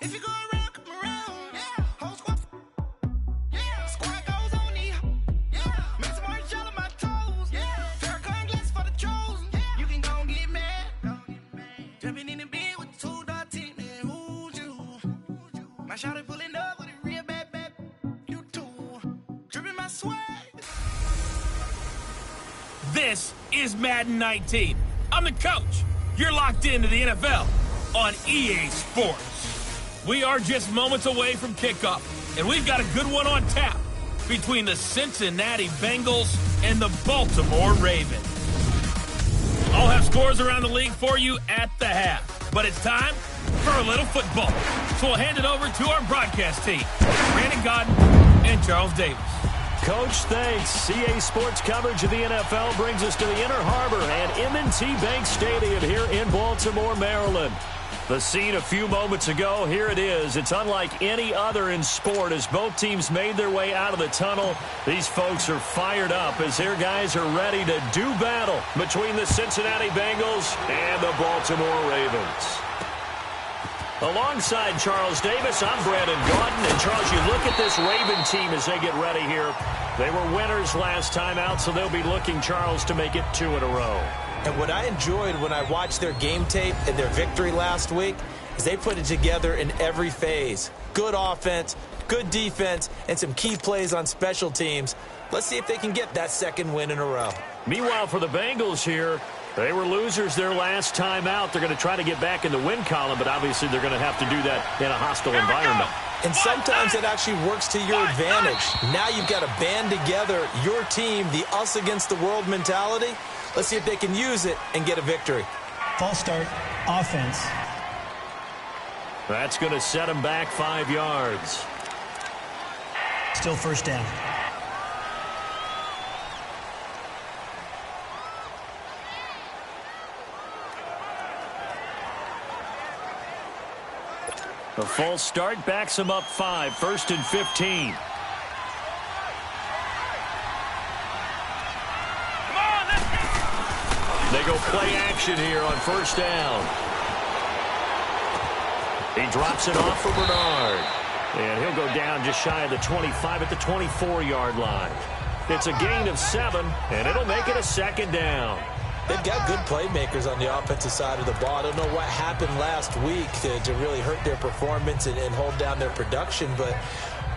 If you go around, come around. Yeah. Whole squad. Yeah. Squad goes on me. Yeah. Make some orange gel on my toes. Yeah. Farrakhan glass for the chosen. Yeah. You can go and get mad. Jumping in the bed with the 2-dot team. And who's you? My shawty pulling up with a real bad. You too. Dripping my swag. This is Madden 19. I'm the coach. You're locked into the NFL on EA Sports. We are just moments away from kickoff, and we've got a good one on tap between the Cincinnati Bengals and the Baltimore Ravens. I'll have scores around the league for you at the half, but it's time for a little football. So we'll hand it over to our broadcast team, Brandon Godden and Charles Davis. Coach, thanks. EA Sports coverage of the NFL brings us to the Inner Harbor at M&T Bank Stadium here in Baltimore, Maryland. The scene a few moments ago, here it is. It's unlike any other in sport as both teams made their way out of the tunnel. These folks are fired up as their guys are ready to do battle between the Cincinnati Bengals and the Baltimore Ravens. Alongside Charles Davis, I'm Brandon Gaudin. And Charles, you look at this Raven team as they get ready here. They were winners last time out, so they'll be looking, Charles, to make it 2 in a row. And what I enjoyed when I watched their game tape and their victory last week is they put it together in every phase. Good offense, good defense, and some key plays on special teams. Let's see if they can get that second win in a row. Meanwhile, for the Bengals here, they were losers their last time out. They're going to try to get back in the win column, but obviously they're going to have to do that in a hostile environment. And sometimes it actually works to your advantage. Now you've got to band together your team, the us against the world mentality. Let's see if they can use it and get a victory. False start, offense. That's going to set them back 5 yards. Still first down. A false start backs them up 5, 1st and 15. They go play action here on 1st down. He drops it off for Bernard. And he'll go down just shy of the 25 at the 24-yard line. It's a gain of 7, and it'll make it a 2nd down. They've got good playmakers on the offensive side of the ball. I don't know what happened last week to really hurt their performance and hold down their production, but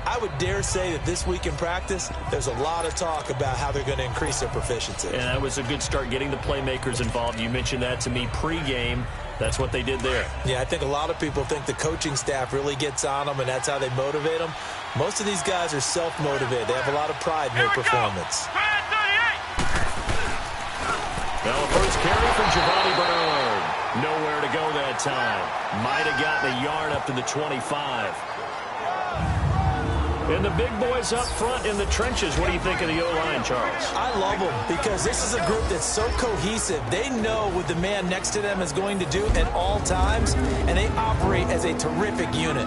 I would dare say that this week in practice, there's a lot of talk about how they're going to increase their proficiency. And that was a good start getting the playmakers involved. You mentioned that to me pregame. That's what they did there. Yeah, I think a lot of people think the coaching staff really gets on them, and that's how they motivate them. Most of these guys are self-motivated. They have a lot of pride in their performance. Now a first carry for Giovanni Bernard. Nowhere to go that time. Might have gotten a yard up to the 25. And the big boys up front in the trenches. What do you think of the O-line, Charles? I love them because this is a group that's so cohesive. They know what the man next to them is going to do at all times, and they operate as a terrific unit.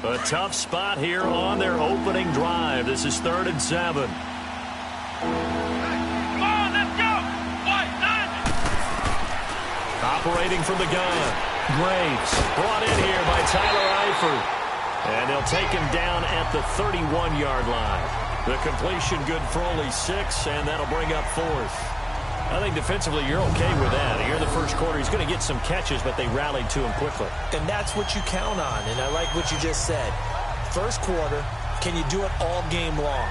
A tough spot here on their opening drive. This is 3rd and 7. Operating from the gun. Graves brought in here by Tyler Eifert. And they'll take him down at the 31-yard line. The completion good for only 6, and that'll bring up 4th. I think defensively you're okay with that. Here in the first quarter, he's going to get some catches, but they rallied to him quickly. And that's what you count on, and I like what you just said. First quarter, can you do it all game long?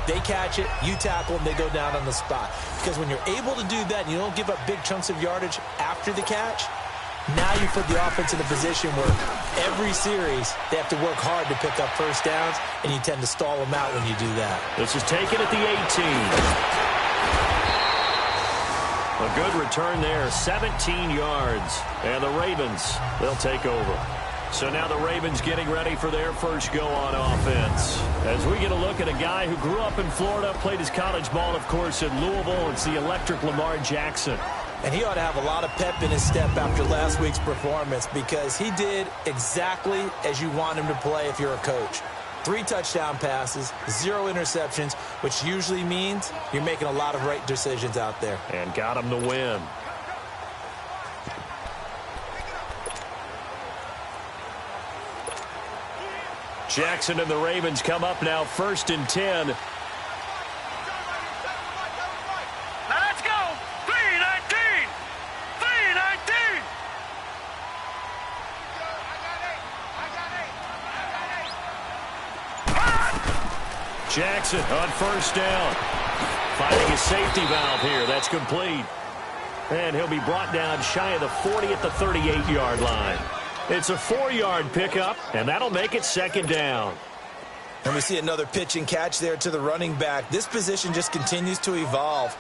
They catch it, you tackle them, they go down on the spot. Because when you're able to do that and you don't give up big chunks of yardage after the catch, now you put the offense in a position where every series they have to work hard to pick up first downs, and you tend to stall them out when you do that. This is taken at the 18. A good return there, 17 yards. And the Ravens, they'll take over. So now the Ravens getting ready for their first go on offense. As we get a look at a guy who grew up in Florida, played his college ball, of course, in Louisville. It's the electric Lamar Jackson. And he ought to have a lot of pep in his step after last week's performance because he did exactly as you want him to play if you're a coach. 3 touchdown passes, 0 interceptions, which usually means you're making a lot of right decisions out there. And got him to win. Jackson and the Ravens come up now 1st and 10. Let's go! 319! 319! Jackson on 1st down. Finding a safety valve here. That's complete. And he'll be brought down shy of the 40 at the 38-yard line. It's a 4-yard pickup, and that'll make it 2nd down. And we see another pitch and catch there to the running back. This position just continues to evolve.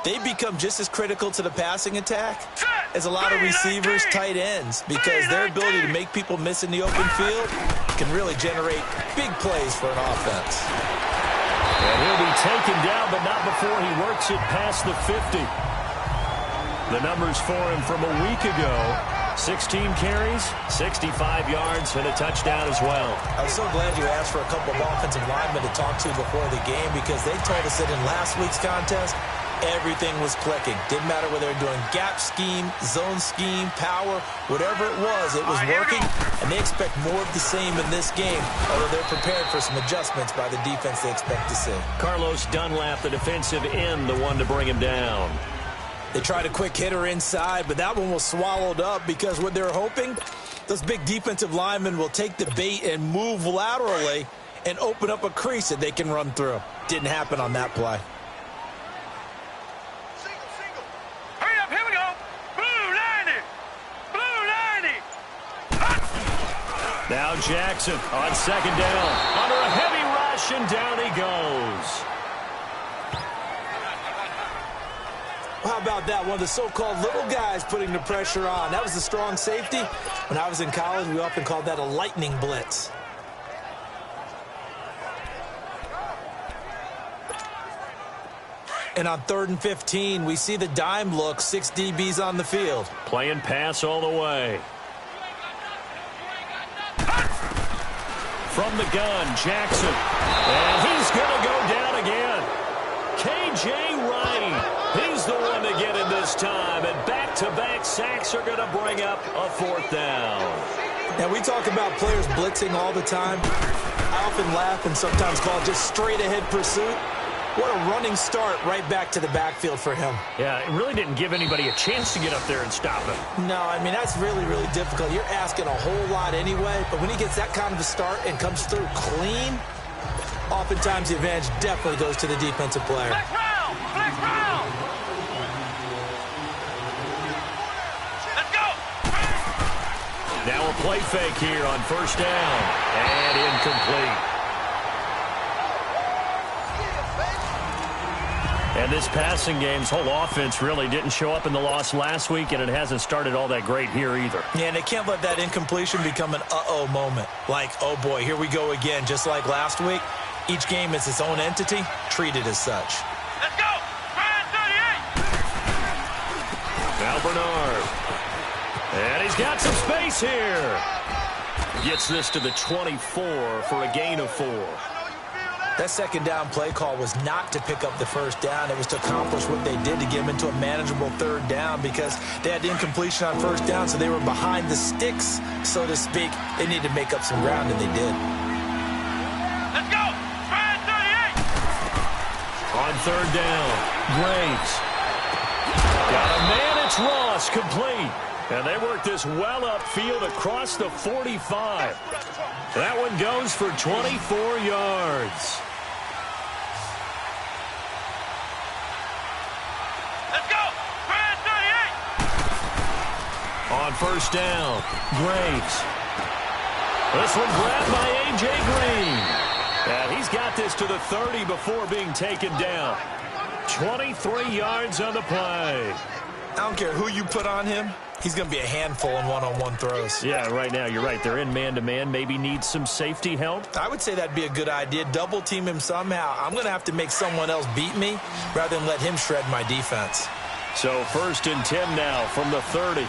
They become just as critical to the passing attack as a lot of receivers, tight ends, because their ability to make people miss in the open field can really generate big plays for an offense. And he'll be taken down, but not before he works it past the 50. The numbers for him from a week ago: 16 carries, 65 yards, and a touchdown as well. I was so glad you asked for a couple of offensive linemen to talk to before the game, because they told us that in last week's contest, everything was clicking. Didn't matter whether they were doing gap scheme, zone scheme, power, whatever it was working, and they expect more of the same in this game, although they're prepared for some adjustments by the defense they expect to see. Carlos Dunlap, the defensive end, the one to bring him down. They tried a quick hitter inside, but that one was swallowed up, because what they're hoping, those big defensive linemen will take the bait and move laterally and open up a crease that they can run through. Didn't happen on that play. Hurry up, here we go! Blue 90! Blue 90! Now Jackson on 2nd down. Under a heavy rush, and down he goes. How about that? One of the so-called little guys putting the pressure on. That was the strong safety. When I was in college, we often called that a lightning blitz. And on 3rd and 15, we see the dime look, 6 DBs on the field. Playing pass all the way. From the gun, Jackson. And he's going to go down again. K.J. Wright. He's the one to get in this time. And back-to-back sacks are going to bring up a 4th down. Now, we talk about players blitzing all the time. I often laugh and sometimes call it just straight-ahead pursuit. What a running start right back to the backfield for him. Yeah, it really didn't give anybody a chance to get up there and stop him. No, I mean, that's really, really difficult. You're asking a whole lot anyway, but when he gets that kind of a start and comes through clean, oftentimes the advantage definitely goes to the defensive player. Flex round! Flex round! Let's go! Now a play fake here on 1st down. And incomplete. And this passing game's whole offense really didn't show up in the loss last week, and it hasn't started all that great here either. Yeah, and they can't let that incompletion become an uh-oh moment. Like, oh boy, here we go again. Just like last week, each game is its own entity, treated as such. Let's go! Ryan 38! Now Bernard. And he's got some space here. Gets this to the 24 for a gain of 4. That 2nd down play call was not to pick up the 1st down. It was to accomplish what they did to get them into a manageable 3rd down, because they had the incompletion on 1st down, so they were behind the sticks, so to speak. They needed to make up some ground, and they did. Let's go! Ryan 38! On 3rd down, Graves. Got a man, it's Ross, complete. And they work this well upfield across the 45. That one goes for 24 yards. Let's go! Ryan 38! On 1st down, Graves. This one grabbed by A.J. Green. And he's got this to the 30 before being taken down. 23 yards on the play. I don't care who you put on him. He's going to be a handful in one-on-one throws. Yeah, right now, you're right. They're in man-to-man. Maybe need some safety help. I would say that'd be a good idea. Double team him somehow. I'm going to have to make someone else beat me rather than let him shred my defense. So 1st and 10 now from the 30.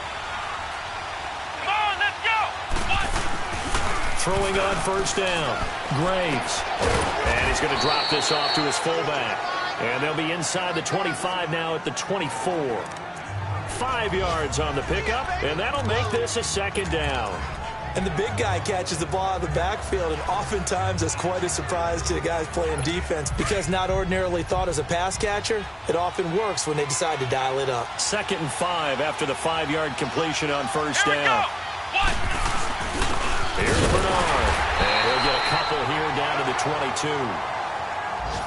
Come on, let's go! Throwing on 1st down. Graves. And he's going to drop this off to his fullback. And they'll be inside the 25 now at the 24. 5 yards on the pickup, and that'll make this a 2nd down. And the big guy catches the ball out of the backfield, and oftentimes that's quite a surprise to the guys playing defense because not ordinarily thought as a pass catcher, it often works when they decide to dial it up. 2nd and 5 after the 5-yard completion on first down. Here's Bernard, and he'll get a couple here down to the 22.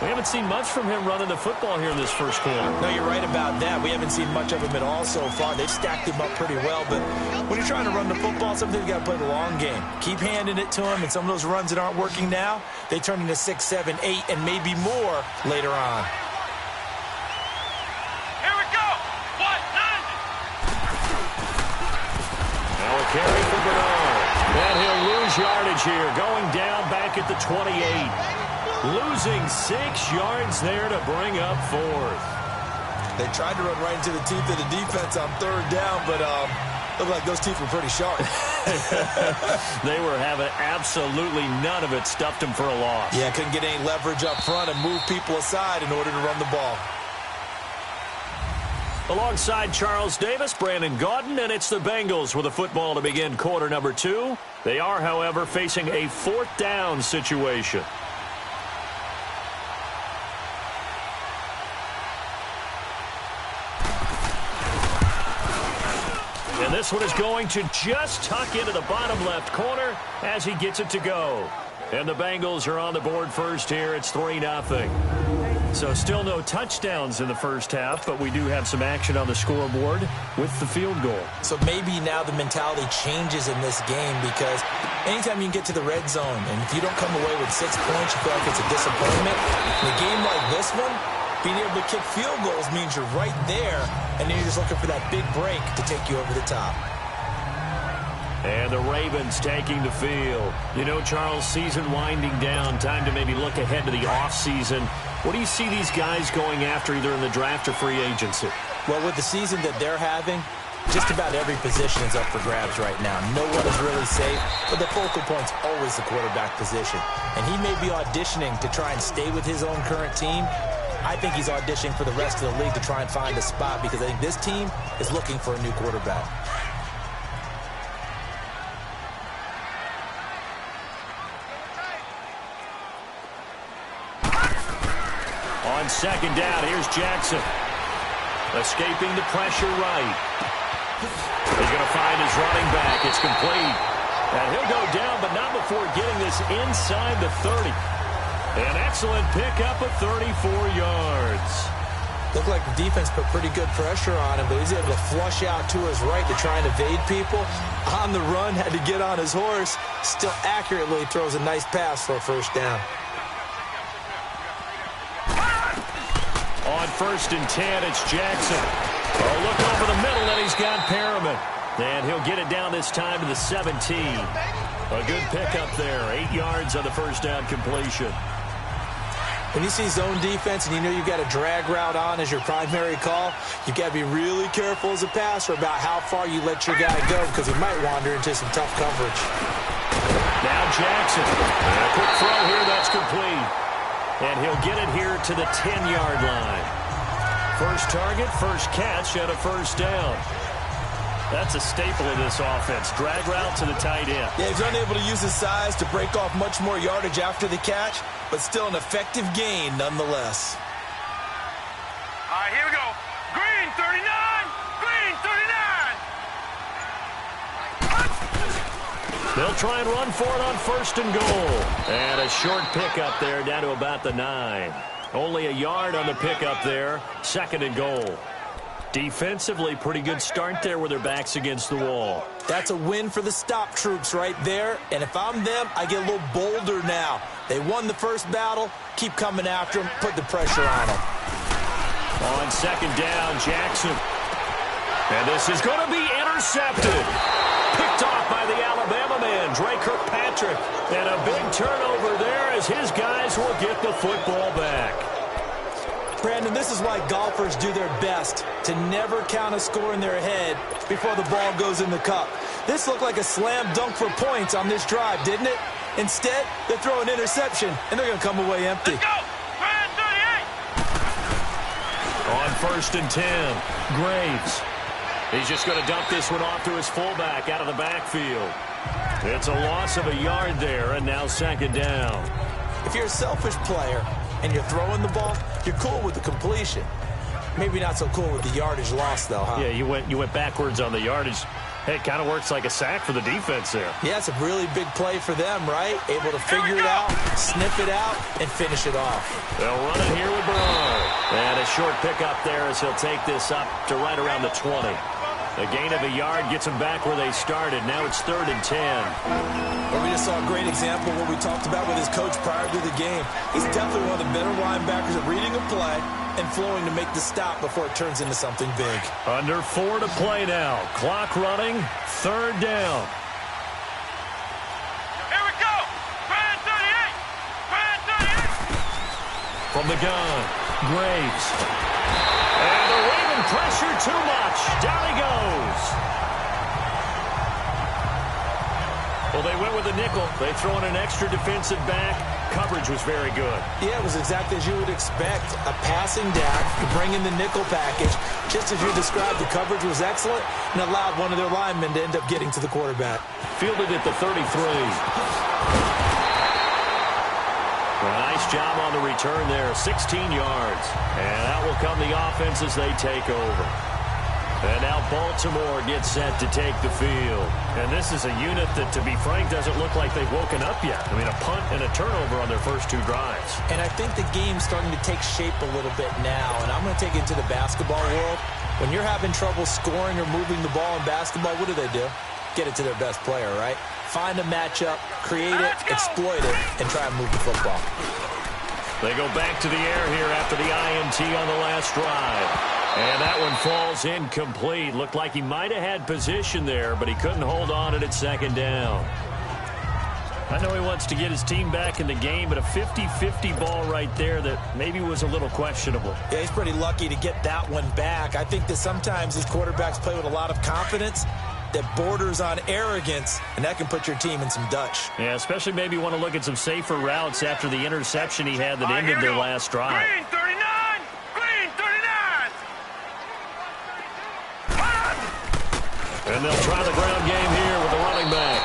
We haven't seen much from him running the football here in this first quarter. No, you're right about that. We haven't seen much of him at all so far. They've stacked him up pretty well, but when you're trying to run the football, sometimes you got to play the long game. Keep handing it to him, and some of those runs that aren't working now, they turn into 6, 7, 8, and maybe more later on. Here we go. Now a carry for Bernard. And he'll lose yardage here, going down back at the 28. Losing 6 yards there to bring up 4th. They tried to run right into the teeth of the defense on 3rd down, but looked like those teeth were pretty sharp. They were having absolutely none of it. Stuffed them for a loss. Yeah, couldn't get any leverage up front and move people aside in order to run the ball. Alongside Charles Davis, Brandon Gaudin, and it's the Bengals with a football to begin quarter number 2. They are, however, facing a 4th down situation. And this one is going to just tuck into the bottom left corner as he gets it to go. And the Bengals are on the board first here. It's 3-0. So still no touchdowns in the first half, but we do have some action on the scoreboard with the field goal. So maybe now the mentality changes in this game because anytime you can get to the red zone, and if you don't come away with 6 points, you feel like it's a disappointment. In a game like this one, being able to kick field goals means you're right there, and then you're just looking for that big break to take you over the top. And the Ravens taking the field. You know, Charles, season winding down, time to maybe look ahead to the offseason. What do you see these guys going after either in the draft or free agency? Well, with the season that they're having, just about every position is up for grabs right now. No one is really safe, but the focal point's always the quarterback position. And he may be auditioning to try and stay with his own current team. I think he's auditioning for the rest of the league to try and find a spot because I think this team is looking for a new quarterback. On 2nd down, here's Jackson. Escaping the pressure right. He's going to find his running back. It's complete. And he'll go down, but not before getting this inside the 30. An excellent pickup of 34 yards. Looked like the defense put pretty good pressure on him, but he's able to flush out to his right to try and evade people. On the run, had to get on his horse. Still accurately throws a nice pass for a first down. On 1st and 10, it's Jackson. Oh, look over the middle, and he's got Perriman. And he'll get it down this time to the 17. A good pickup there. 8 yards on the first down completion. When you see zone defense and you know you've got a drag route on as your primary call, you've got to be really careful as a passer about how far you let your guy go because he might wander into some tough coverage. Now Jackson. And a quick throw here that's complete. And he'll get it here to the 10-yard line. First target, first catch, and a first down. That's a staple of this offense. Drag route to the tight end. Yeah, he's unable to use his size to break off much more yardage after the catch, but still an effective gain nonetheless. All right, here we go. Green 39. Green 39. They'll try and run for it on 1st and goal. And a short pickup there down to about the 9. Only a yard on the pickup there. 2nd and goal. Defensively, pretty good start there with their backs against the wall. That's a win for the stop troops right there. And if I'm them, I get a little bolder now. They won the first battle. Keep coming after them. Put the pressure on them. On 2nd down, Jackson. And this is going to be intercepted. Picked off by the Alabama man, Dre Kirkpatrick. And a big turnover there as his guys will get the football back. Brandon, this is why golfers do their best to never count a score in their head before the ball goes in the cup. This looked like a slam dunk for points on this drive, didn't it? Instead, they throw an interception, and they're going to come away empty. Let's go. 38. On 1st and 10, Graves. He's just going to dump this one off to his fullback out of the backfield. It's a loss of a yard there, and now second down. If you're a selfish player and you're throwing the ball, you're cool with the completion. Maybe not so cool with the yardage loss, though, huh? Yeah, you went backwards on the yardage. Hey, it kind of works like a sack for the defense there. Yeah, it's a really big play for them, right? Able to figure it out, sniff it out, and finish it off. They'll run it here with Burrow. And a short pickup there as he'll take this up to right around the 20. A gain of a yard gets them back where they started. Now it's 3rd and 10. Well, we just saw a great example of what we talked about with his coach prior to the game. He's definitely one of the better linebackers at reading a play and flowing to make the stop before it turns into something big. Under 4 to play now. Clock running. 3rd down. Here we go. Brand 38. Brand 38. From the gun, Graves. And the Raven pressure too much. Down he goes. Well, they went with a nickel. They throw in an extra defensive back. Coverage was very good. Yeah, it was exactly as you would expect. A passing down, you bring in the nickel package. Just as you described, the coverage was excellent and allowed one of their linemen to end up getting to the quarterback. Fielded at the 33. Nice job on the return there, 16 yards. And out will come the offense as they take over. And now Baltimore gets set to take the field. And this is a unit that, to be frank, doesn't look like they've woken up yet. I mean, a punt and a turnover on their first 2 drives. And I think the game's starting to take shape a little bit now. And I'm going to take it to the basketball world. When you're having trouble scoring or moving the ball in basketball, what do? Get it to their best player, right? Find a matchup, create it, exploit it, and try and move the football. They go back to the air here after the INT on the last drive. And that one falls incomplete. Looked like he might have had position there, but he couldn't hold on at 2nd down. I know he wants to get his team back in the game, but a 50-50 ball right there that maybe was a little questionable. Yeah, he's pretty lucky to get that one back. I think that sometimes these quarterbacks play with a lot of confidence that borders on arrogance, and that can put your team in some Dutch. Yeah, especially maybe want to look at some safer routes after the interception he had that ended their last drive. Green 39. Green 39. And they'll try the ground game here with the running back.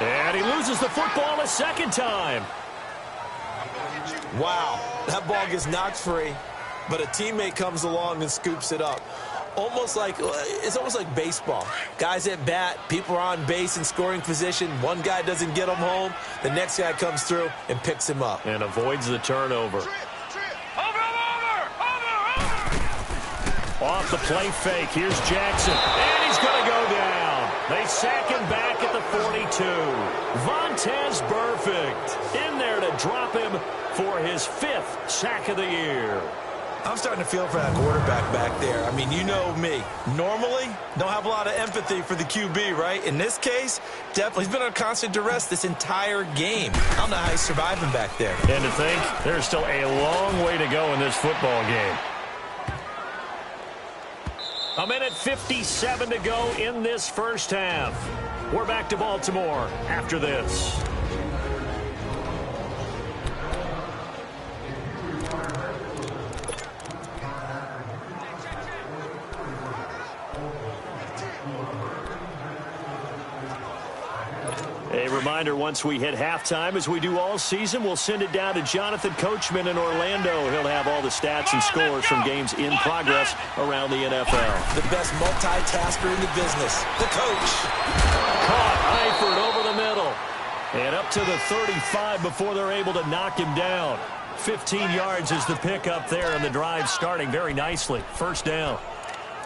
And he loses the football a 2nd time. Wow, that ball gets knocked free, but a teammate comes along and scoops it up. It's almost like baseball. Guys at bat, people are on base in scoring position. One guy doesn't get him home. The next guy comes through and picks him up. And avoids the turnover. Over. Off the play fake. Here's Jackson. And he's going to go down. They sack him back at the 42. Vontaze Burfict in there to drop him for his 5th sack of the year. I'm starting to feel for that quarterback back there. I mean, you know me. Normally, don't have a lot of empathy for the QB, right? In this case, definitely, he's been under constant duress this entire game. I don't know how he's surviving back there. And to think, there's still a long way to go in this football game. 1:57 to go in this first half. We're back to Baltimore after this. A reminder, once we hit halftime, as we do all season, we'll send it down to Jonathan Coachman in Orlando. He'll have all the stats and scores from games in progress around the NFL. The best multitasker in the business, the coach. Caught Eifert over the middle. And up to the 35 before they're able to knock him down. 15 yards is the pickup there, and the drive starting very nicely. 1st down.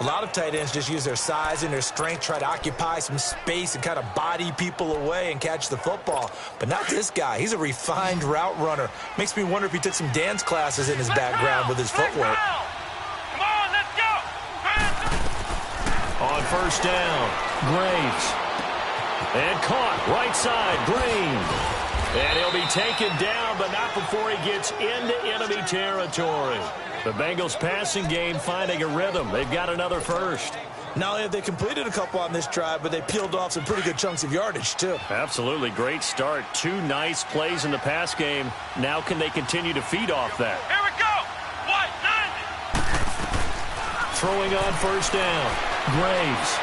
A lot of tight ends just use their size and their strength, try to occupy some space and kind of body people away and catch the football. But not this guy. He's a refined route runner. Makes me wonder if he took some dance classes in his background with his footwork. Come on, let's go. On 1st down, Graves. And caught right side, Green. And he'll be taken down, but not before he gets into enemy territory. The Bengals passing game finding a rhythm. They've got another first. Not only have they completed a couple on this drive, but they peeled off some pretty good chunks of yardage, too. Absolutely. Great start. 2 nice plays in the pass game. Now can they continue to feed off that? Here we go. What? 90. Throwing on 1st down. Graves.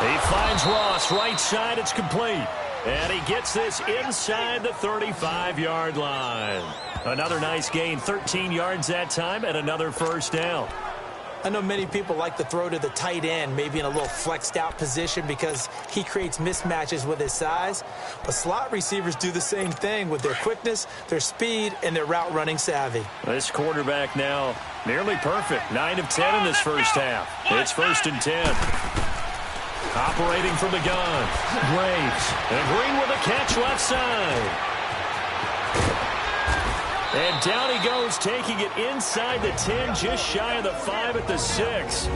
He finds Ross, right side, it's complete. And he gets this inside the 35-yard line. Another nice gain, 13 yards that time, and another first down. I know many people like to throw to the tight end, maybe in a little flexed out position because he creates mismatches with his size. But slot receivers do the same thing with their quickness, their speed, and their route running savvy. This quarterback now nearly perfect. 9 of 10 in this first half. It's 1st and 10. Operating from the gun. Graves. And Green with a catch left side. And down he goes, taking it inside the 10, just shy of the 5 at the 6.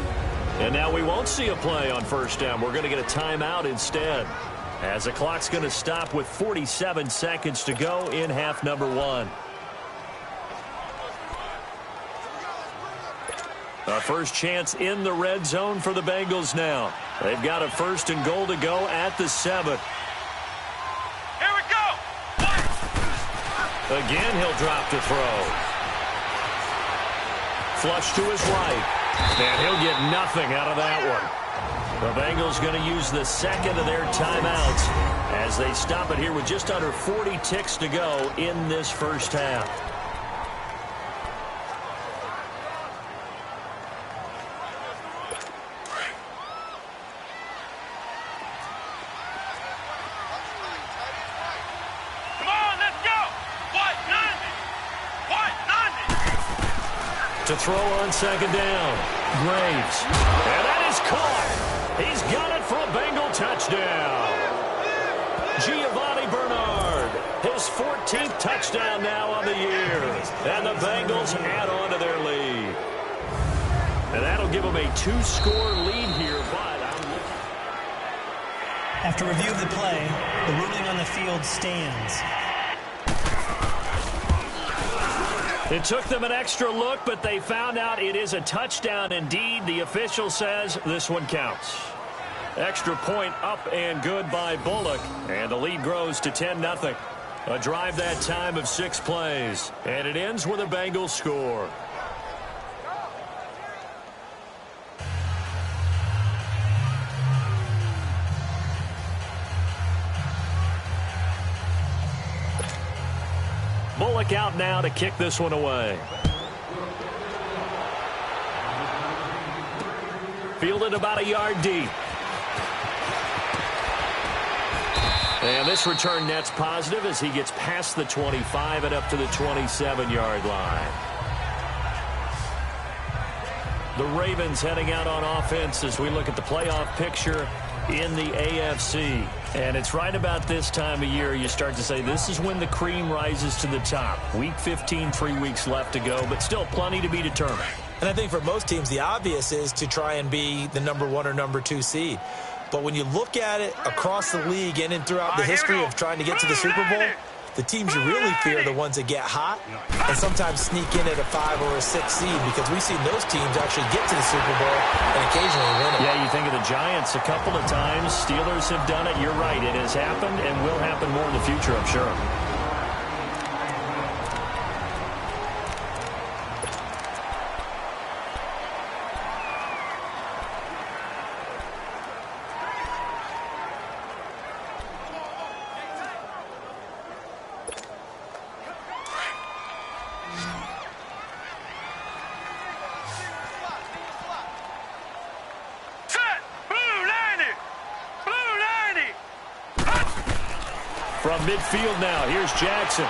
And now we won't see a play on first down. We're going to get a timeout instead, as the clock's going to stop with 47 seconds to go in half number 1. A first chance in the red zone for the Bengals now. They've got a 1st and goal to go at the 7. Again, he'll drop to throw. Flush to his right. And he'll get nothing out of that one. The Bengals going to use the second of their timeouts as they stop it here with just under 40 ticks to go in this first half. To throw on second down. Graves. And that is caught. He's got it for a Bengal touchdown. Giovanni Bernard. His 14th touchdown now on the year. And the Bengals add on to their lead. And that'll give them a 2-score lead here. But After review of the play, the ruling on the field stands. It took them an extra look, but they found out it is a touchdown indeed. The official says this one counts. Extra point up and good by Bullock, and the lead grows to 10-0. A drive that time of 6 plays, and it ends with a Bengals score. Bullock out now to kick this one away. Fielded about a yard deep. And this return net's positive as he gets past the 25 and up to the 27-yard line. The Ravens heading out on offense as we look at the playoff picture in the AFC. And it's right about this time of year you start to say this is when the cream rises to the top. Week 15, 3 weeks left to go, but still plenty to be determined. And I think for most teams, the obvious is to try and be the number 1 or number 2 seed. But when you look at it across the league and throughout the history of trying to get to the Super Bowl, the teams you really fear are the ones that get hot and sometimes sneak in at a 5 or a 6 seed, because we've seen those teams actually get to the Super Bowl and occasionally win it. Yeah, you think of the Giants a couple of times. Steelers have done it. You're right. It has happened and will happen more in the future, I'm sure. From midfield now, here's Jackson.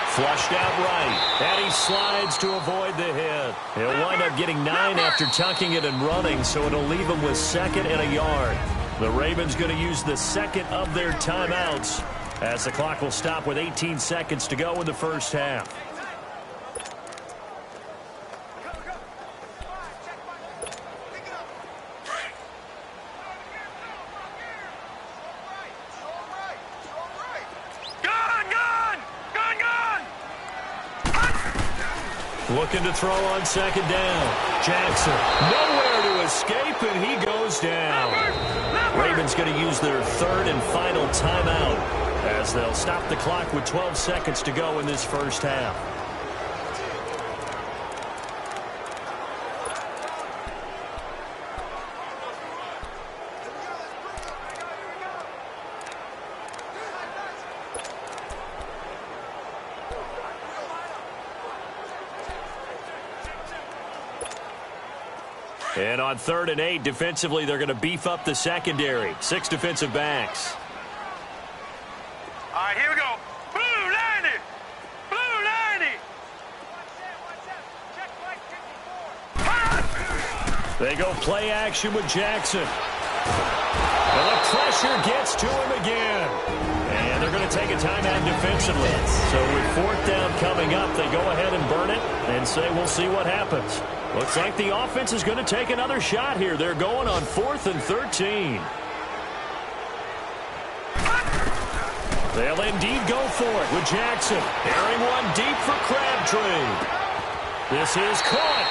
Flushed out right, and he slides to avoid the hit. He'll wind up getting 9 after tucking it and running, so it'll leave him with 2nd and a yard. The Ravens going to use the second of their timeouts as the clock will stop with 18 seconds to go in the first half. Looking to throw on second down. Jackson, nowhere to escape, and he goes down. Ravens going to use their 3rd and final timeout as they'll stop the clock with 12 seconds to go in this first half. And on 3rd and 8, defensively, they're going to beef up the secondary. 6 defensive backs. All right, here we go. Blue 90. Blue 90. They go play action with Jackson. And the pressure gets to him again. And they're going to take a timeout defensively. So with 4th down coming up, they go ahead and burn it and say we'll see what happens. Looks like the offense is going to take another shot here. They're going on 4th and 13. They'll indeed go for it with Jackson. Airing one deep for Crabtree. This is caught.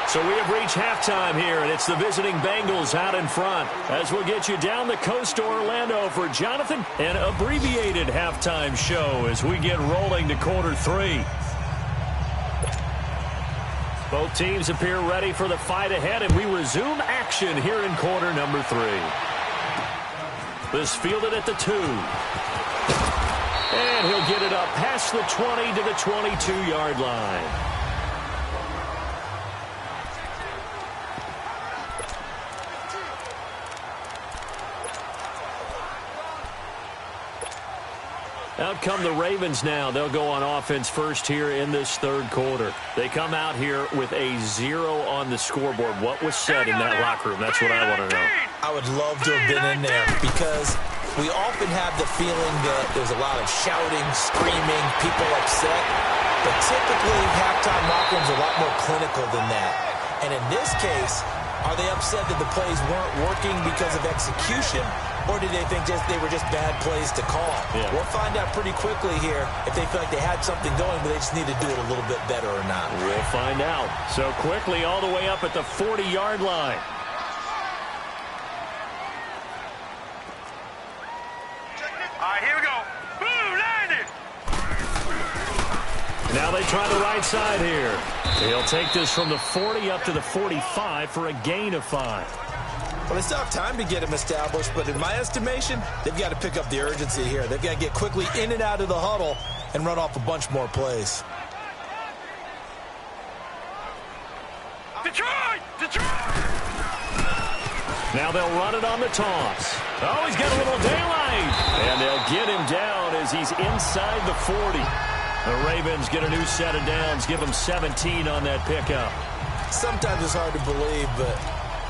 So we have reached halftime here, and it's the visiting Bengals out in front. As we'll get you down the coast to Orlando for Jonathan, an abbreviated halftime show as we get rolling to quarter 3. Both teams appear ready for the fight ahead, and we resume action here in quarter number 3. This fielded at the 2. And he'll get it up past the 20 to the 22-yard line. Out come the Ravens now. They'll go on offense first here in this 3rd quarter. They come out here with a 0 on the scoreboard. What was said in that locker room? That's what I want to know. I would love to have been in there because we often have the feeling that there's a lot of shouting, screaming, people upset. But typically, halftime locker rooms are a lot more clinical than that. And in this case, are they upset that the plays weren't working because of execution? Or did they think they were just bad plays to call? Yeah. We'll find out pretty quickly here if they feel like they had something going, but they just need to do it a little bit better or not. We'll find out. So quickly all the way up at the 40-yard line. All right, here we go. Blue 90. Now they try the right side here. He'll take this from the 40 up to the 45 for a gain of 5. Well, they still have time to get him established, but in my estimation, they've got to pick up the urgency here. They've got to get quickly in and out of the huddle and run off a bunch more plays. Detroit! Detroit! Now they'll run it on the toss. Oh, he's got a little daylight. And they'll get him down as he's inside the 40. The Ravens get a new set of downs, give him 17 on that pickup. Sometimes it's hard to believe, but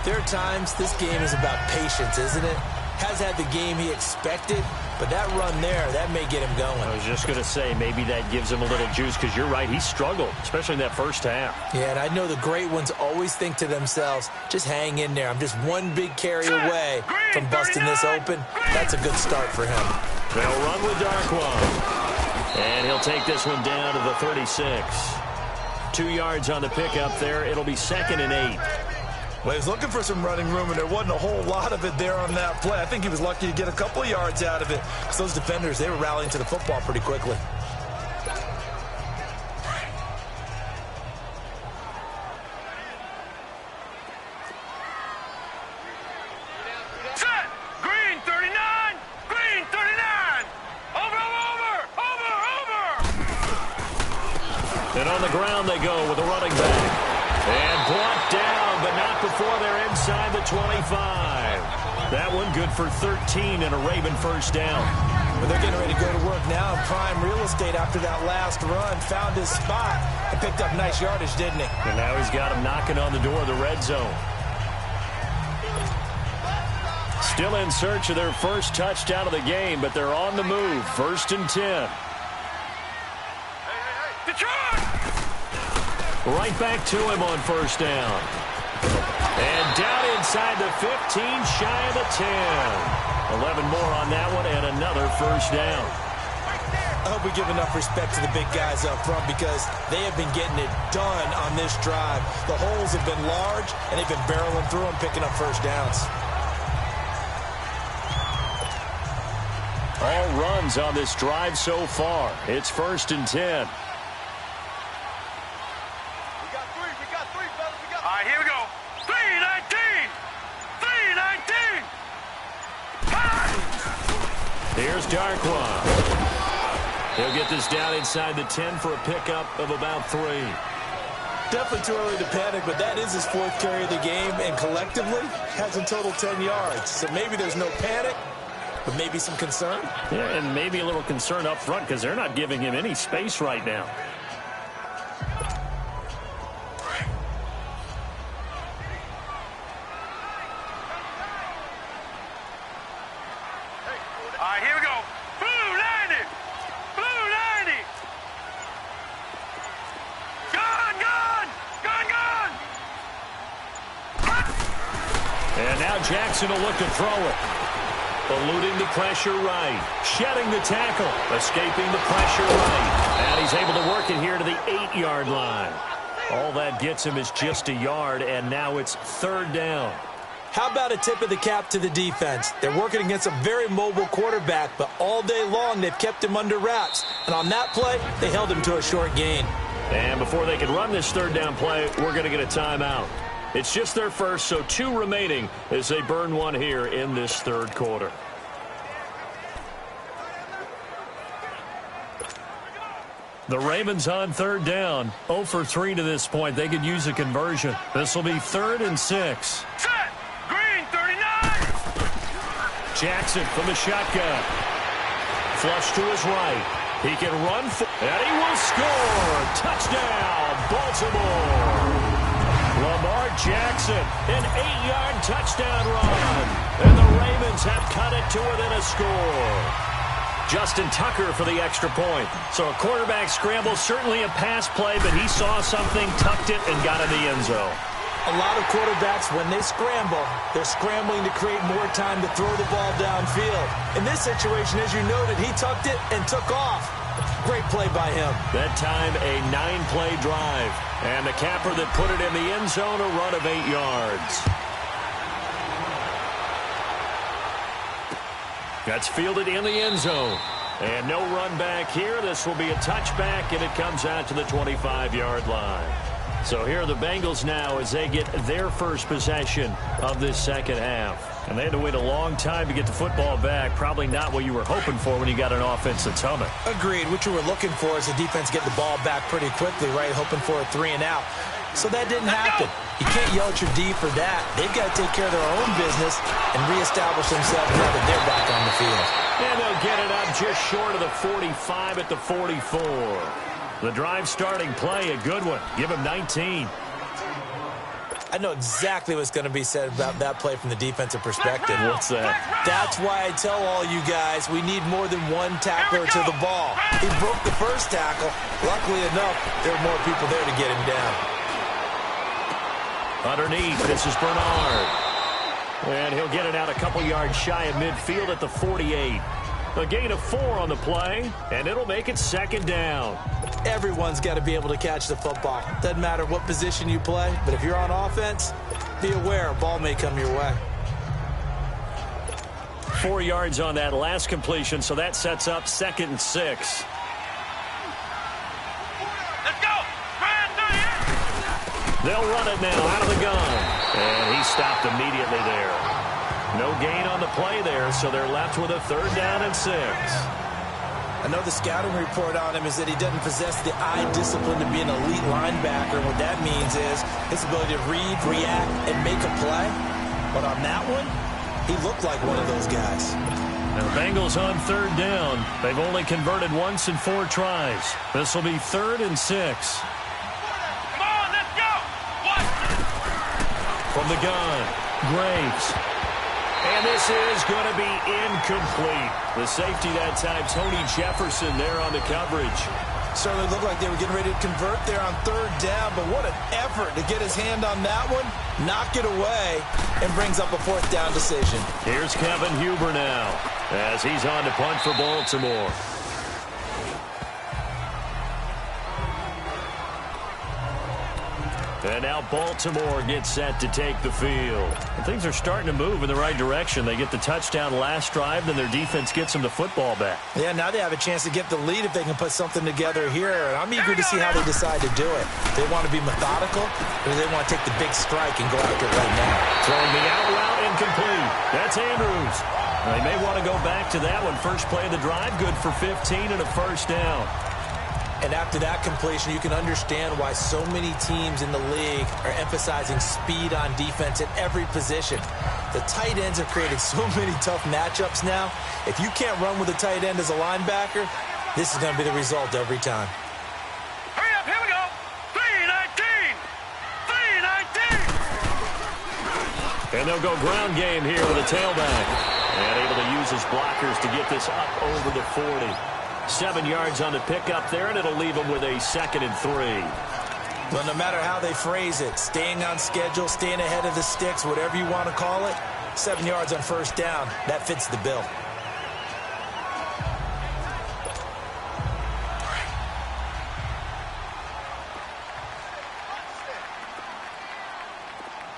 there are times this game is about patience, isn't it? Has had the game he expected, but that run there, that may get him going. I was just going to say, maybe that gives him a little juice, because you're right, he struggled, especially in that first half. Yeah, and I know the great ones always think to themselves, just hang in there. I'm just one big carry away from busting this open. That's a good start for him. They'll run with Darkwan. And he'll take this one down to the 36. 2 yards on the pickup there. It'll be 2nd and 8. Well, he was looking for some running room, and there wasn't a whole lot of it there on that play. I think he was lucky to get a couple of yards out of it, because those defenders, they were rallying to the football pretty quickly. Set! Green 39! Green 39! Over! And on the ground they go with a running back. And brought down, but not before they're inside the 25. That one good for 13 and a Raven first down. Well, they're getting ready to go to work now in prime real estate after that last run. Found his spot and picked up nice yardage, didn't he? And now he's got him knocking on the door of the red zone. Still in search of their first touchdown of the game, but they're on the move. 1st and 10. Detroit! Right back to him on first down. And down inside the 15, shy of the 10. 11 more on that one, and another first down. I hope we give enough respect to the big guys up front, because they have been getting it done on this drive. The holes have been large, and they've been barreling through them, picking up first downs. All runs on this drive so far. It's 1st and 10. All right, here we go. 319! 319! Here's Darkwan. He'll get this down inside the 10 for a pickup of about 3. Definitely too early to panic, but that is his 4th carry of the game, and collectively has a total 10 yards. So maybe there's no panic, but maybe some concern. Yeah, and maybe a little concern up front because they're not giving him any space right now. All right, here we go. Blue 90! Blue 90! Gun, gun! Gun, gun! And now Jackson will look to throw it. Eluding the pressure right. Shedding the tackle. Escaping the pressure right. And he's able to work it here to the 8-yard line. All that gets him is just a yard, and now it's 3rd down. How about a tip of the cap to the defense? They're working against a very mobile quarterback, but all day long they've kept him under wraps. And on that play, they held him to a short gain. And before they can run this 3rd down play, we're going to get a timeout. It's just their first, so 2 remaining as they burn one here in this 3rd quarter. The Ravens on 3rd down. 0 for 3 to this point. They could use a conversion. This will be 3rd and 6. Set! Green 39! Jackson from the shotgun. Flush to his right. He can run, and he will score. Touchdown, Baltimore. Lamar Jackson, an 8-yard touchdown run. And the Ravens have cut it to within a score. Justin Tucker for the extra point. So a quarterback scramble, certainly a pass play, but he saw something, tucked it, and got in the end zone. A lot of quarterbacks, when they scramble, they're scrambling to create more time to throw the ball downfield. In this situation, as you noted, he tucked it and took off. Great play by him. That time, a 9-play drive. And the capper that put it in the end zone, a run of 8 yards. That's fielded in the end zone. And no run back here. This will be a touchback, and it comes out to the 25-yard line. So here are the Bengals now as they get their first possession of this second half. And they had to wait a long time to get the football back. Probably not what you were hoping for when you got an offense that's humming. Agreed. What you were looking for is the defense get the ball back pretty quickly, right? Hoping for a 3-and-out. So that didn't happen. You can't yell at your D for that. They've got to take care of their own business and reestablish themselves now that they're back on the field. And they'll get it up just short of the 45 at the 44. The drive starting play, a good one. Give him 19. I know exactly what's going to be said about that play from the defensive perspective. What's that? That's why I tell all you guys we need more than one tackler to the ball. He broke the first tackle. Luckily enough, there were more people there to get him down. Underneath, this is Bernard. And he'll get it out a couple yards shy of midfield at the 48. A gain of 4 on the play, and it'll make it second down. Everyone's got to be able to catch the football. Doesn't matter what position you play, but if you're on offense, be aware a ball may come your way. 4 yards on that last completion, so that sets up 2nd and 6. Let's go! They'll run it now out of the gun. And he stopped immediately there. No gain on the play there, so they're left with a 3rd down and 6. I know the scouting report on him is that he doesn't possess the eye discipline to be an elite linebacker. And what that means is his ability to read, react, and make a play. But on that one, he looked like one of those guys. Now the Bengals on 3rd down. They've only converted once in 4 tries. This will be 3rd and 6. Come on, let's go! What? From the gun, Graves. And this is going to be incomplete. The safety that time, Tony Jefferson there on the coverage. Certainly looked like they were getting ready to convert there on 3rd down, but what an effort to get his hand on that one, knock it away, and brings up a 4th down decision. Here's Kevin Huber now as he's on to punt for Baltimore. And now Baltimore gets set to take the field. And things are starting to move in the right direction. They get the touchdown last drive, then their defense gets them the football back. Yeah, now they have a chance to get the lead if they can put something together here. And I'm eager to see how they decide to do it. They want to be methodical, or do they want to take the big strike and go after it right now? Throwing the out route incomplete. That's Andrews. They may want to go back to that one. First play of the drive, good for 15 and a 1st down. And after that completion, you can understand why so many teams in the league are emphasizing speed on defense at every position. The tight ends have created so many tough matchups now. If you can't run with a tight end as a linebacker, this is going to be the result every time. Hurry up, here we go. 3-19. 3-19. And they'll go ground game here with a tailback. And able to use his blockers to get this up over the 40. 7 yards on the pickup there, and it'll leave them with a 2nd and 3. Well, no matter how they phrase it, staying on schedule, staying ahead of the sticks, whatever you want to call it, 7 yards on first down, that fits the bill.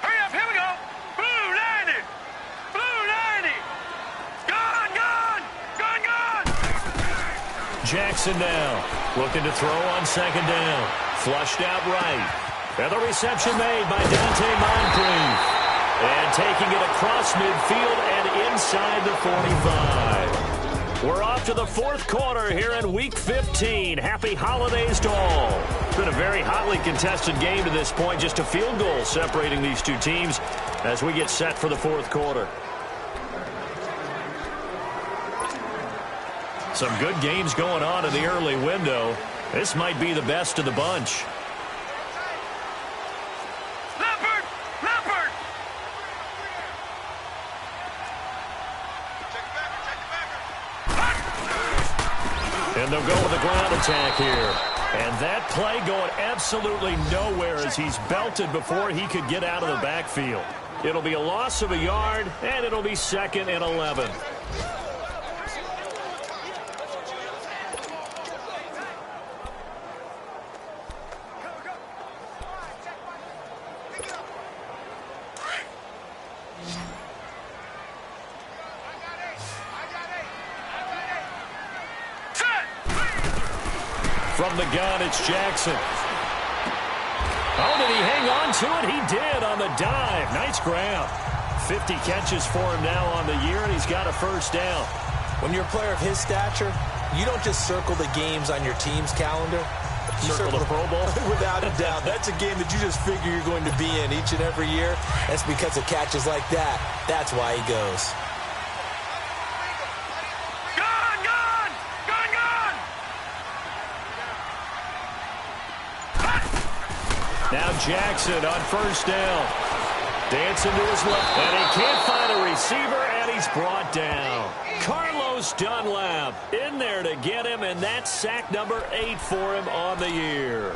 Hurry up, here we go. Blue 90. Blue 90. Gone, gone. Gone, gone. Jackson now looking to throw on 2nd down. Flushed out right. And the reception made by Dante Moncrief. And taking it across midfield and inside the 45. We're off to the 4th quarter here in Week 15. Happy holidays to all. It's been a very hotly contested game to this point. Just a field goal separating these two teams as we get set for the 4th quarter. Some good games going on in the early window. This might be the best of the bunch. Leopard. Leopard. And they'll go with a ground attack here. And that play going absolutely nowhere as he's belted before he could get out of the backfield. It'll be a loss of a yard, and it'll be 2nd and 11. From the gun, it's Jackson. Oh, did he hang on to it? He did on the dive. Nice grab. 50 catches for him now on the year, and he's got a first down. When you're a player of his stature, you don't just circle the games on your team's calendar. You Circle the Pro Bowl? Without a doubt. That's a game that you just figure you're going to be in each and every year. That's because of catches like that. That's why he goes. Now Jackson on first down. Dancing to his left. And he can't find a receiver, and he's brought down. Carlos Dunlap in there to get him, and that's sack number 8 for him on the year.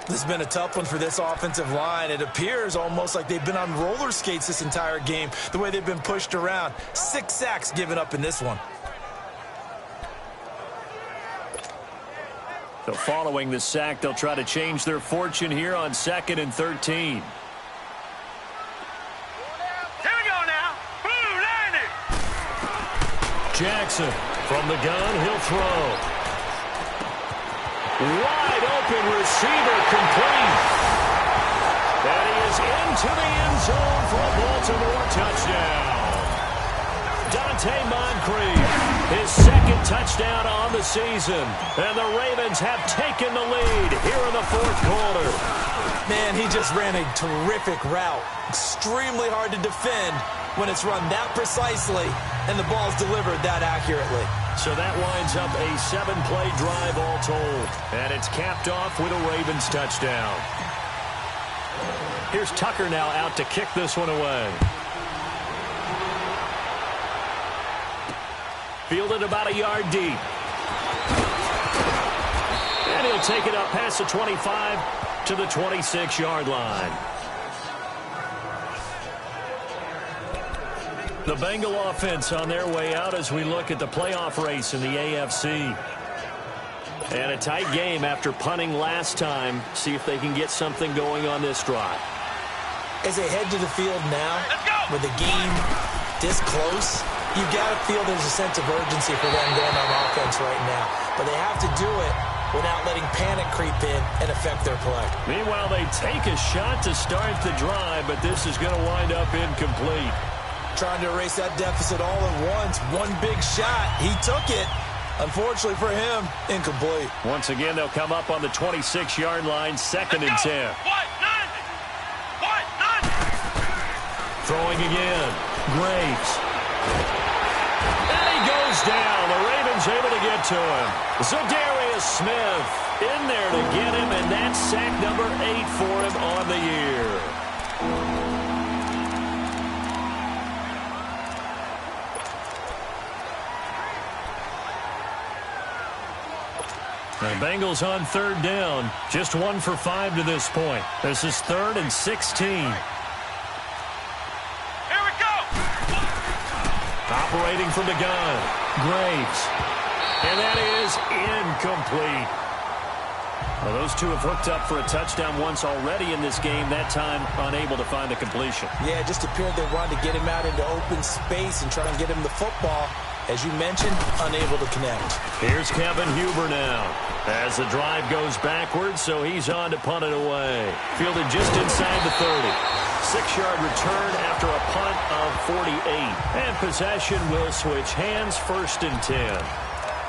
This has been a tough one for this offensive line. It appears almost like they've been on roller skates this entire game, the way they've been pushed around. 6 sacks given up in this one. So following the sack, they'll try to change their fortune here on 2nd and 13. Here we go now. Blue 90. Jackson from the gun, he'll throw. Wide open receiver complete. And he is into the end zone for a Baltimore touchdown. Dante Moncrief, his 2nd touchdown on the season. And the Ravens have taken the lead here in the 4th quarter. Man, he just ran a terrific route. Extremely hard to defend when it's run that precisely and the ball's delivered that accurately. So that winds up a 7-play drive all told. And it's capped off with a Ravens touchdown. Here's Tucker now out to kick this one away. Fielded about a yard deep. And he'll take it up past the 25 to the 26-yard line. The Bengal offense on their way out as we look at the playoff race in the AFC. And a tight game after punting last time. See if they can get something going on this drive. As they head to the field now, with the game this close, you've got to feel there's a sense of urgency for them going on offense right now. But they have to do it without letting panic creep in and affect their play. Meanwhile, they take a shot to start the drive, but this is going to wind up incomplete. Trying to erase that deficit all at once. One big shot. He took it, Unfortunately for him, incomplete. Once again, they'll come up on the 26-yard line, 2nd and 10. Throwing again. Graves. And he goes down. The Ravens able to get to him. Zadarius Smith in there to get him, and that's sack number 8 for him on the year. The Bengals on 3rd down. Just 1 for 5 to this point. This is 3rd and 16. Here we go. Operating from the gun. Graves. And that is incomplete. Well, those two have hooked up for a touchdown once already in this game, that time unable to find a completion. Yeah, it just appeared they wanted to get him out into open space and try and get him the football. As you mentioned, unable to connect. Here's Kevin Huber now. As the drive goes backwards, so he's on to punt it away. Fielded just inside the 30. 6-yard return after a punt of 48. And possession will switch hands, 1st and 10.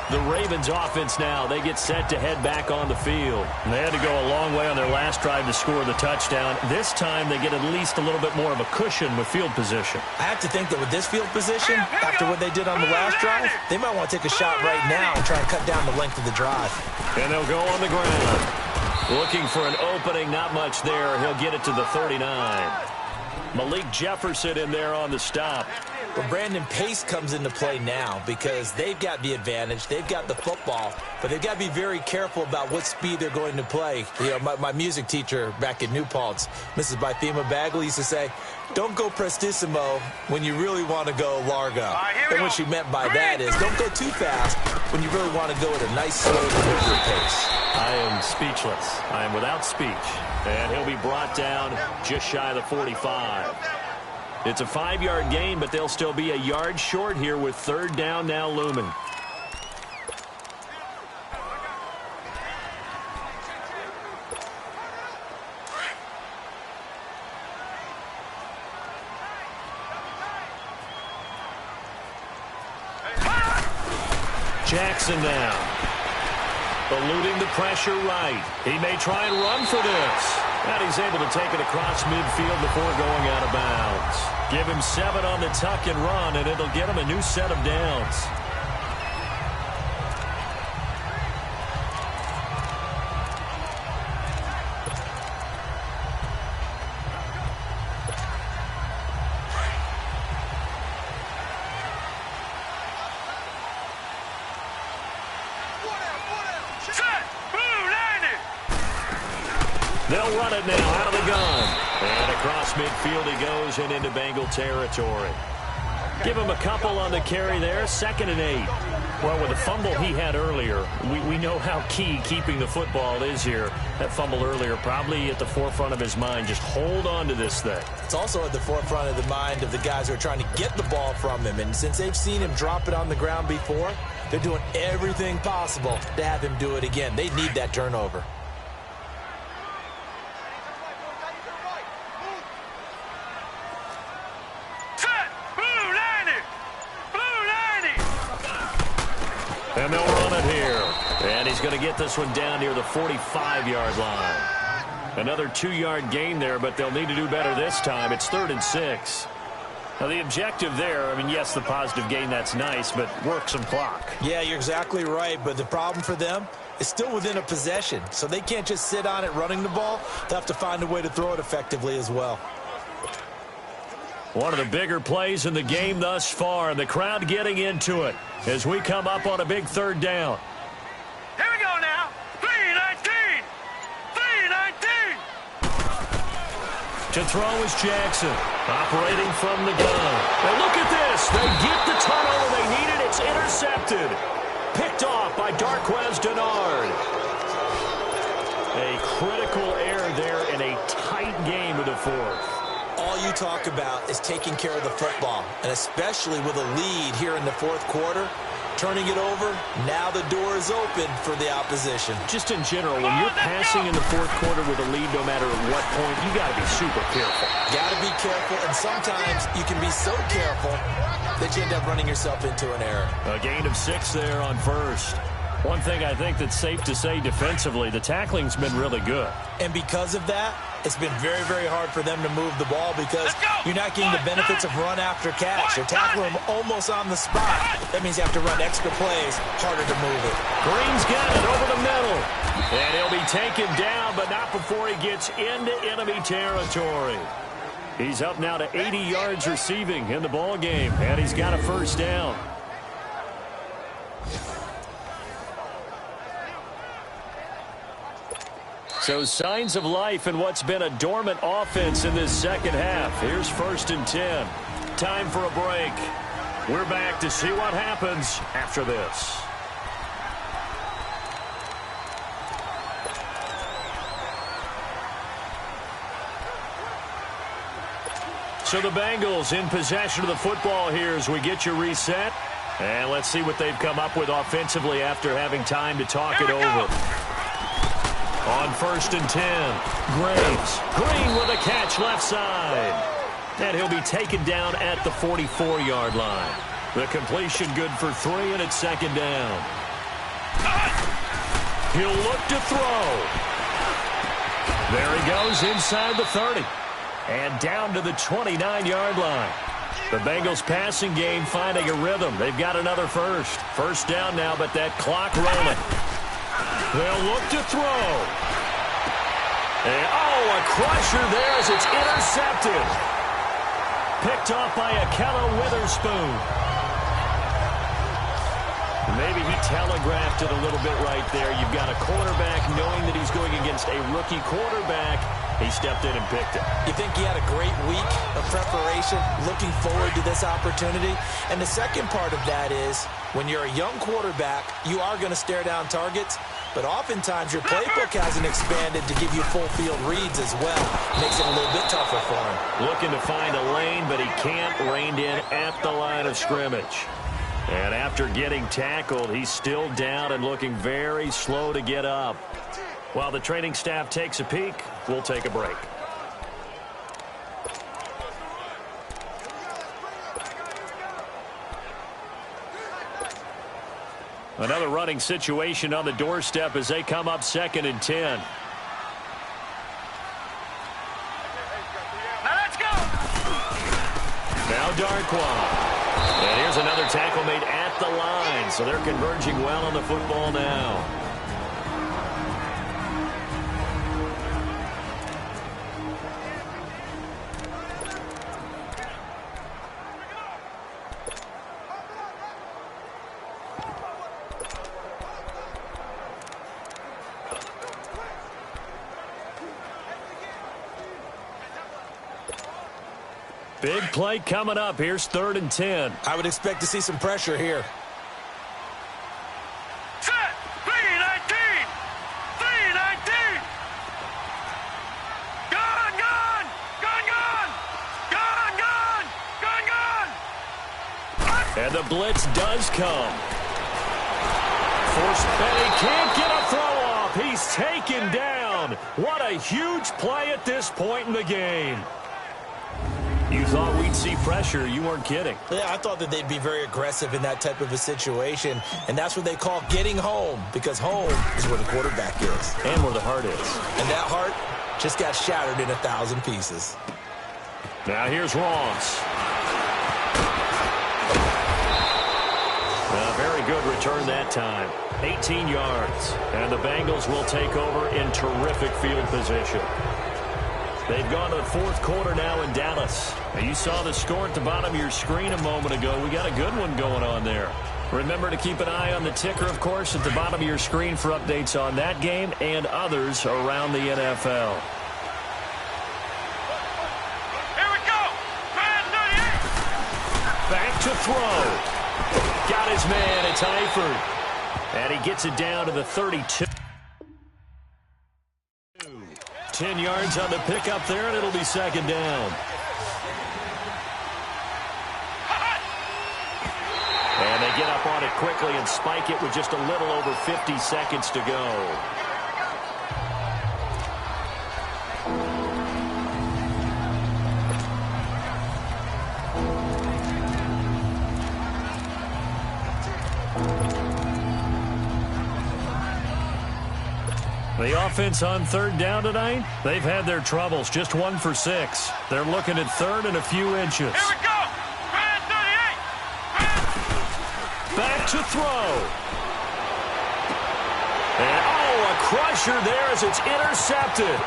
The Ravens offense now, they get set to head back on the field. And they had to go a long way on their last drive to score the touchdown. This time they get at least a little bit more of a cushion with field position. I have to think that with this field position, after what they did on the last drive, they might want to take a shot right now and try and cut down the length of the drive. And they'll go on the ground. Looking for an opening, not much there. He'll get it to the 39. Malik Jefferson in there on the stop. But Brandon Pace comes into play now because they've got the advantage. They've got the football, but they've got to be very careful about what speed they're going to play. You know, my music teacher back in New Paltz, Mrs. Bythema Bagley, used to say, don't go prestissimo when you really want to go largo. And what she meant by that is don't go too fast when you really want to go at a nice, slow, deliberate pace. I am speechless. I am without speech. And he'll be brought down just shy of the 45. It's a 5-yard gain, but they'll still be a yard short here with 3rd down now looming. Jackson now. Eluding the pressure right. He may try and run for this. And he's able to take it across midfield before going out of bounds. Give him 7 on the tuck and run, and it'll get him a new set of downs. They'll run it now out of the gun. And across midfield he goes and into Bengal territory. Give him a couple on the carry there. 2nd and 8. Well, with the fumble he had earlier, we know how key keeping the football is here. That fumble earlier probably at the forefront of his mind. Just hold on to this thing. It's also at the forefront of the mind of the guys who are trying to get the ball from him. And since they've seen him drop it on the ground before, they're doing everything possible to have him do it again. They need that turnover. And they'll run it here. And he's going to get this one down near the 45-yard line. Another 2-yard gain there, but they'll need to do better this time. It's 3rd and 6. Now, the objective there, I mean, yes, the positive gain, that's nice, but work some clock. Yeah, you're exactly right, but the problem for them is still within a possession, so they can't just sit on it running the ball. They'll have to find a way to throw it effectively as well. One of the bigger plays in the game thus far, and the crowd getting into it as we come up on a big 3rd down. Here we go now. 3-19. 3-19. To throw is Jackson, operating from the gun. And look at this. They get the turnover they needed. It's intercepted. Picked off by Darquez Denard. A critical error there in a tight game of the 4th. All you talk about is taking care of the football, and especially with a lead here in the 4th quarter, turning it over. Now the door is open for the opposition. Just in general, when you're passing in the fourth quarter with a lead, no matter at what point, you got to be super careful. Got to be careful, and sometimes you can be so careful that you end up running yourself into an error. A gain of 6 there on first. One thing I think that's safe to say defensively, the tackling's been really good. And because of that, it's been very, very hard for them to move the ball because you're not getting the benefits of run after catch. You're tackling them almost on the spot. That means you have to run extra plays, harder to move it. Green's got it over the middle. And he'll be taken down, but not before he gets into enemy territory. He's up now to 80 yards receiving in the ball game, and he's got a first down. So signs of life in what's been a dormant offense in this second half. Here's 1st and 10. Time for a break. We're back to see what happens after this. So the Bengals in possession of the football here as we get you reset. And let's see what they've come up with offensively after having time to talk it over. On 1st and 10, Graves. Green with a catch left side. And he'll be taken down at the 44-yard line. The completion good for 3, and it's 2nd down. He'll look to throw. There he goes inside the 30. And down to the 29-yard line. The Bengals passing game finding a rhythm. They've got another first. First down now, but that clock rolling. They'll look to throw. And, a crusher there as it's intercepted. Picked off by Akello Witherspoon. Maybe he telegraphed it a little bit right there. You've got a quarterback knowing that he's going against a rookie quarterback. He stepped in and picked it. You think he had a great week of preparation, looking forward to this opportunity? And the second part of that is, when you're a young quarterback, you are going to stare down targets, but oftentimes your playbook hasn't expanded to give you full field reads as well. Makes it a little bit tougher for him. Looking to find a lane, but he can't. Reined in at the line of scrimmage. And after getting tackled, he's still down and looking very slow to get up. While the training staff takes a peek, we'll take a break. Another running situation on the doorstep as they come up 2nd and 10. Now let's go. Now Darquan. And here's another tackle made at the line. So they're converging well on the football now. Big play coming up. Here's 3rd and 10. I would expect to see some pressure here. Set. 3-19. 3-19. Gone, gone. Gone, gone. Gone, gone. Gone, gone. And the blitz does come. Forced, and he can't get a throw off. He's taken down. What a huge play at this point in the game. You thought we'd see pressure. You weren't kidding. Yeah, I thought that they'd be very aggressive in that type of a situation, and that's what they call getting home, because home is where the quarterback is. And where the heart is. And that heart just got shattered in 1,000 pieces. Now here's Ross. A very good return that time. 18 yards. And the Bengals will take over in terrific field position. They've gone to the fourth quarter now in Dallas. Now you saw the score at the bottom of your screen a moment ago. We got a good one going on there. Remember to keep an eye on the ticker, of course, at the bottom of your screen for updates on that game and others around the NFL. Here we go. Back to throw. Got his man. It's Eifert. And he gets it down to the 32. 10 yards on the pickup there, and it'll be 2nd down. And they get up on it quickly and spike it with just a little over 50 seconds to go. The offense on third down tonight, they've had their troubles, just 1 for 6. They're looking at third and a few inches. Here we go. Red 38. Back to throw. And, a crusher there as it's intercepted.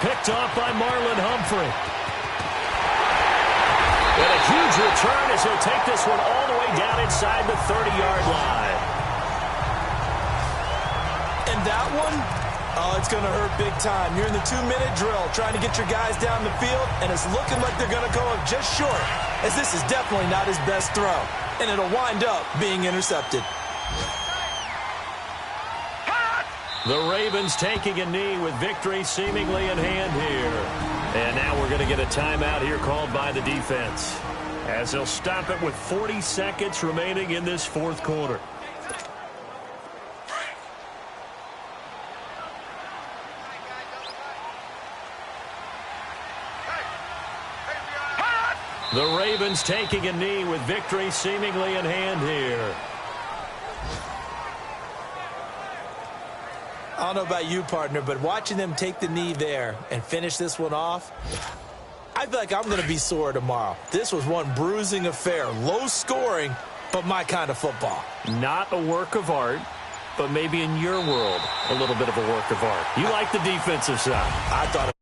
Picked off by Marlon Humphrey. And a huge return as he'll take this one all the way down inside the 30-yard line. And that one, it's going to hurt big time. You're in the 2-minute drill trying to get your guys down the field, and it's looking like they're going to go up just short, as this is definitely not his best throw, and it'll wind up being intercepted. The Ravens taking a knee with victory seemingly in hand here. And now we're going to get a timeout here called by the defense, as they'll stop it with 40 seconds remaining in this fourth quarter. The Ravens taking a knee with victory seemingly in hand here. I don't know about you, partner, but watching them take the knee there and finish this one off, I feel like I'm going to be sore tomorrow. This was one bruising affair. Low scoring, but my kind of football. Not a work of art, but maybe in your world, a little bit of a work of art. You like the defensive side. I thought it